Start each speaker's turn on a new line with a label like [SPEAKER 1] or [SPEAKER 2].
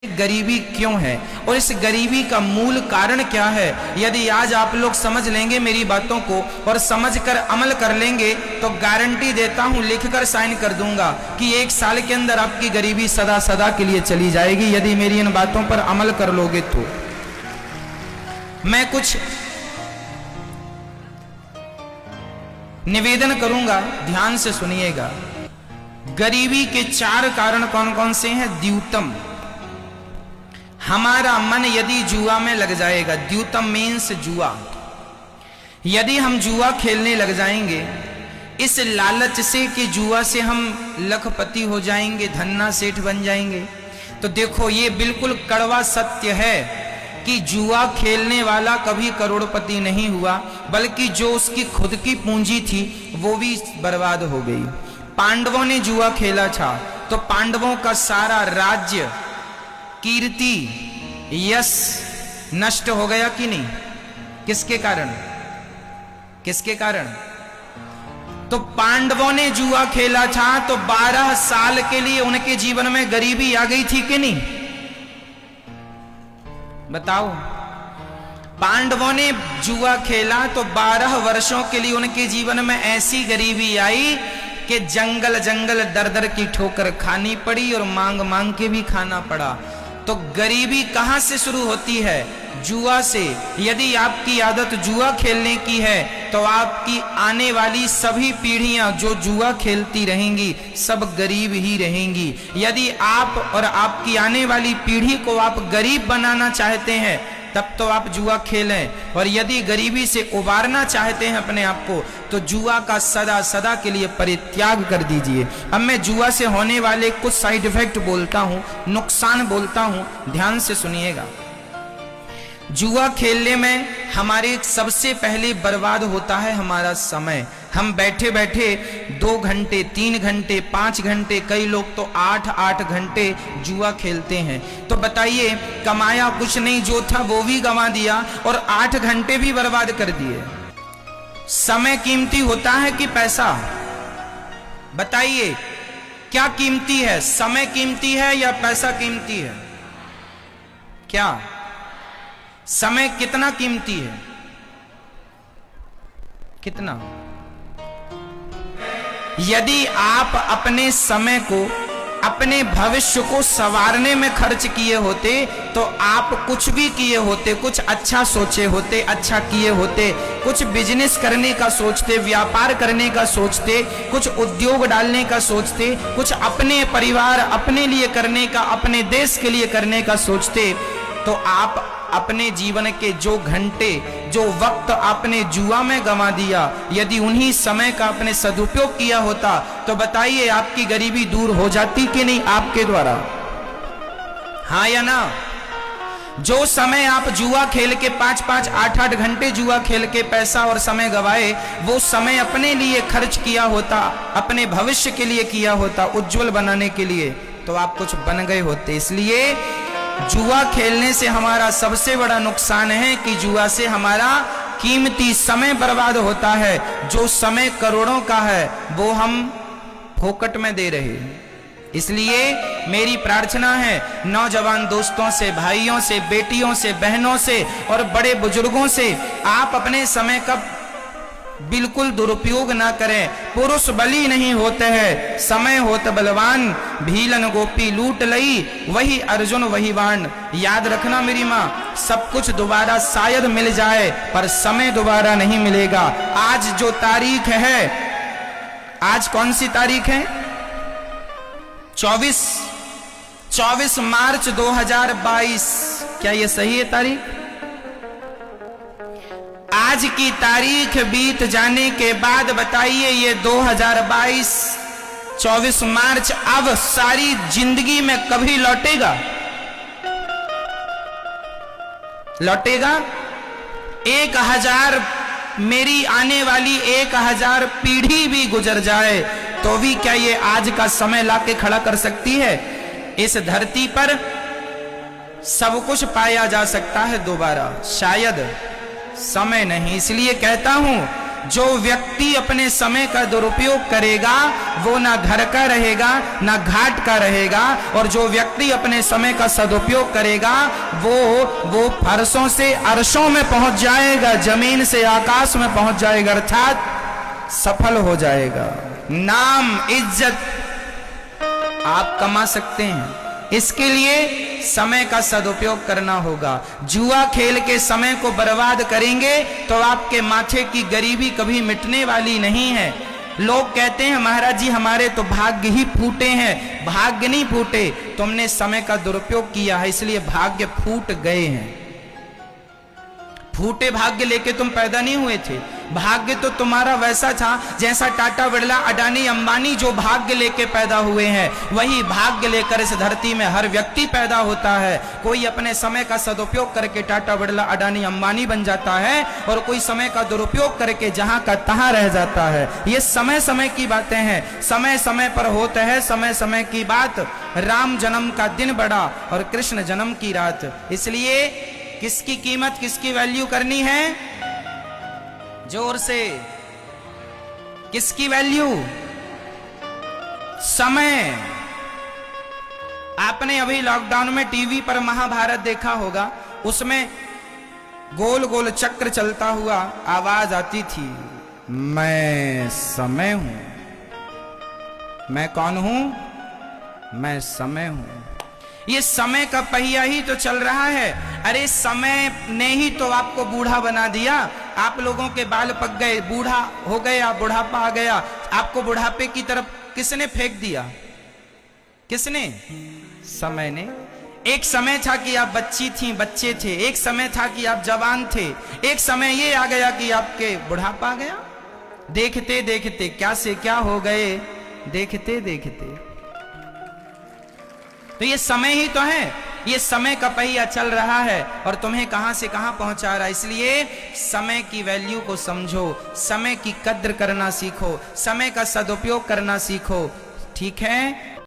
[SPEAKER 1] गरीबी क्यों है और इस गरीबी का मूल कारण क्या है। यदि आज आप लोग समझ लेंगे मेरी बातों को और समझकर अमल कर लेंगे तो गारंटी देता हूं, लिखकर साइन कर दूंगा कि 1 साल के अंदर आपकी गरीबी सदा सदा के लिए चली जाएगी। यदि मेरी इन बातों पर अमल कर लोगे तो मैं कुछ निवेदन करूंगा, ध्यान से सुनिएगा। गरीबी के 4 कारण कौन कौन से हैं। द्यूतम, हमारा मन यदि जुआ में लग जाएगा, द्यूतम मीन्स जुआ, यदि हम जुआ खेलने लग जाएंगे इस लालच से कि जुआ से हम लखपति हो जाएंगे, धन्ना सेठ बन जाएंगे, तो देखो ये बिल्कुल कड़वा सत्य है कि जुआ खेलने वाला कभी करोड़पति नहीं हुआ, बल्कि जो उसकी खुद की पूंजी थी वो भी बर्बाद हो गई। पांडवों ने जुआ खेला था तो पांडवों का सारा राज्य, कीर्ति, यश नष्ट हो गया कि नहीं। किसके कारण, किसके कारण। तो पांडवों ने जुआ खेला था तो 12 साल के लिए उनके जीवन में गरीबी आ गई थी कि नहीं, बताओ। पांडवों ने जुआ खेला तो 12 वर्षों के लिए उनके जीवन में ऐसी गरीबी आई कि जंगल जंगल दर दर की ठोकर खानी पड़ी और मांग मांग के भी खाना पड़ा। तो गरीबी कहां से शुरू होती है, जुआ से। यदि आपकी आदत जुआ खेलने की है तो आपकी आने वाली सभी पीढ़ियां जो जुआ खेलती रहेंगी सब गरीब ही रहेंगी। यदि आप और आपकी आने वाली पीढ़ी को आप गरीब बनाना चाहते हैं तब तो आप जुआ खेलें, और यदि गरीबी से उबारना चाहते हैं अपने आप को तो जुआ का सदा सदा के लिए परित्याग कर दीजिए। अब मैं जुआ से होने वाले कुछ साइड इफेक्ट बोलता हूं, नुकसान बोलता हूं, ध्यान से सुनिएगा। जुआ खेलने में हमारे सबसे पहले बर्बाद होता है हमारा समय। हम बैठे बैठे 2 घंटे, 3 घंटे, 5 घंटे, कई लोग तो 8-8 घंटे जुआ खेलते हैं। तो बताइए, कमाया कुछ नहीं, जो था वो भी गंवा दिया और 8 घंटे भी बर्बाद कर दिए। समय कीमती होता है कि पैसा, बताइए क्या कीमती है, समय कीमती है या पैसा कीमती है। क्या समय कितना कीमती है, कितना। यदि आप अपने समय को, अपने भविष्य को संवारने में खर्च किए होते तो आप कुछ भी किए होते, कुछ अच्छा सोचे होते, अच्छा किए होते, कुछ बिजनेस करने का सोचते, व्यापार करने का सोचते, कुछ उद्योग डालने का सोचते, कुछ अपने परिवार, अपने लिए करने का, अपने देश के लिए करने का सोचते, तो आप अपने जीवन के जो घंटे, जो वक्त आपने जुआ में गंवा दिया, यदि उन्हीं समय का आपने सदुपयोग किया होता तो बताइए आपकी गरीबी दूर हो जाती कि नहीं आपके द्वारा, हाँ या ना। जो समय आप जुआ खेल के 5-5, 8-8 घंटे जुआ खेल के पैसा और समय गवाए, वो समय अपने लिए खर्च किया होता, अपने भविष्य के लिए किया होता, उज्जवल बनाने के लिए, तो आप कुछ बन गए होते। इसलिए जुआ खेलने से हमारा सबसे बड़ा नुकसान है कि जुआ से हमारा कीमती समय बर्बाद होता है। जो समय करोड़ों का है वो हम फोकट में दे रहे हैं। इसलिए मेरी प्रार्थना है नौजवान दोस्तों से, भाइयों से, बेटियों से, बहनों से और बड़े बुजुर्गों से, आप अपने समय का बिल्कुल दुरुपयोग ना करें। पुरुष बली नहीं होते हैं, समय होत बलवान, भीलन गोपी लूट लई, वही अर्जुन वही बाण। याद रखना मेरी माँ, सब कुछ दोबारा शायद मिल जाए पर समय दोबारा नहीं मिलेगा। आज जो तारीख है, आज कौन सी तारीख है, 24 मार्च 2022, क्या ये सही है तारीख। आज की तारीख बीत जाने के बाद बताइए ये 2022 24 मार्च अब सारी जिंदगी में कभी लौटेगा, लौटेगा। 1000 मेरी आने वाली 1000 पीढ़ी भी गुजर जाए तो भी क्या ये आज का समय लाके खड़ा कर सकती है। इस धरती पर सब कुछ पाया जा सकता है दोबारा, शायद समय नहीं। इसलिए कहता हूं जो व्यक्ति अपने समय का दुरुपयोग करेगा वो ना घर का रहेगा ना घाट का रहेगा, और जो व्यक्ति अपने समय का सदुपयोग करेगा वो फरसों से अर्शों में पहुंच जाएगा, जमीन से आकाश में पहुंच जाएगा, अर्थात सफल हो जाएगा। नाम इज्जत आप कमा सकते हैं, इसके लिए समय का सदुपयोग करना होगा। जुआ खेल के समय को बर्बाद करेंगे तो आपके माथे की गरीबी कभी मिटने वाली नहीं है। लोग कहते हैं महाराज जी हमारे तो भाग्य ही फूटे हैं। भाग्य नहीं फूटे, तुमने समय का दुरुपयोग किया है इसलिए भाग्य फूट गए हैं। फूटे भाग्य लेके तुम पैदा नहीं हुए थे। भाग्य तो तुम्हारा वैसा था जैसा टाटा बिरला अडानी अंबानी जो भाग्य लेके पैदा हुए हैं, वही भाग्य लेकर इस धरती में हर व्यक्ति पैदा होता है। कोई अपने समय का सदुपयोग करके टाटा बिरला अडानी अंबानी बन जाता है और कोई समय का दुरुपयोग करके जहां का तहां रह जाता है। ये समय समय की बातें हैं, समय समय पर होता है समय समय की बात। राम जन्म का दिन बड़ा और कृष्ण जन्म की रात, इसलिए किसकी कीमत किसकी वैल्यू करनी है? जोर से, किसकी वैल्यू? समय। आपने अभी लॉकडाउन में टीवी पर महाभारत देखा होगा, उसमें गोल गोल चक्र चलता हुआ आवाज आती थी, मैं समय हूं। मैं कौन हूं? मैं समय हूं। ये समय का पहिया ही तो चल रहा है। अरे समय ने ही तो आपको बूढ़ा बना दिया। आप लोगों के बाल पक गए, बूढ़ा हो गया, बुढ़ापा आ गया। आपको बुढ़ापे की तरफ किसने फेंक दिया? किसने? समय ने। एक समय था कि आप बच्ची थी, बच्चे थे। एक समय था कि आप जवान थे। एक समय ये आ गया कि आपके बुढ़ापा आ गया। देखते देखते क्या से क्या हो गए, देखते देखते। तो ये समय ही तो है, ये समय का पहिया चल रहा है और तुम्हें कहां से कहां पहुंचा रहा है। इसलिए समय की वैल्यू को समझो, समय की कद्र करना सीखो, समय का सदुपयोग करना सीखो। ठीक है।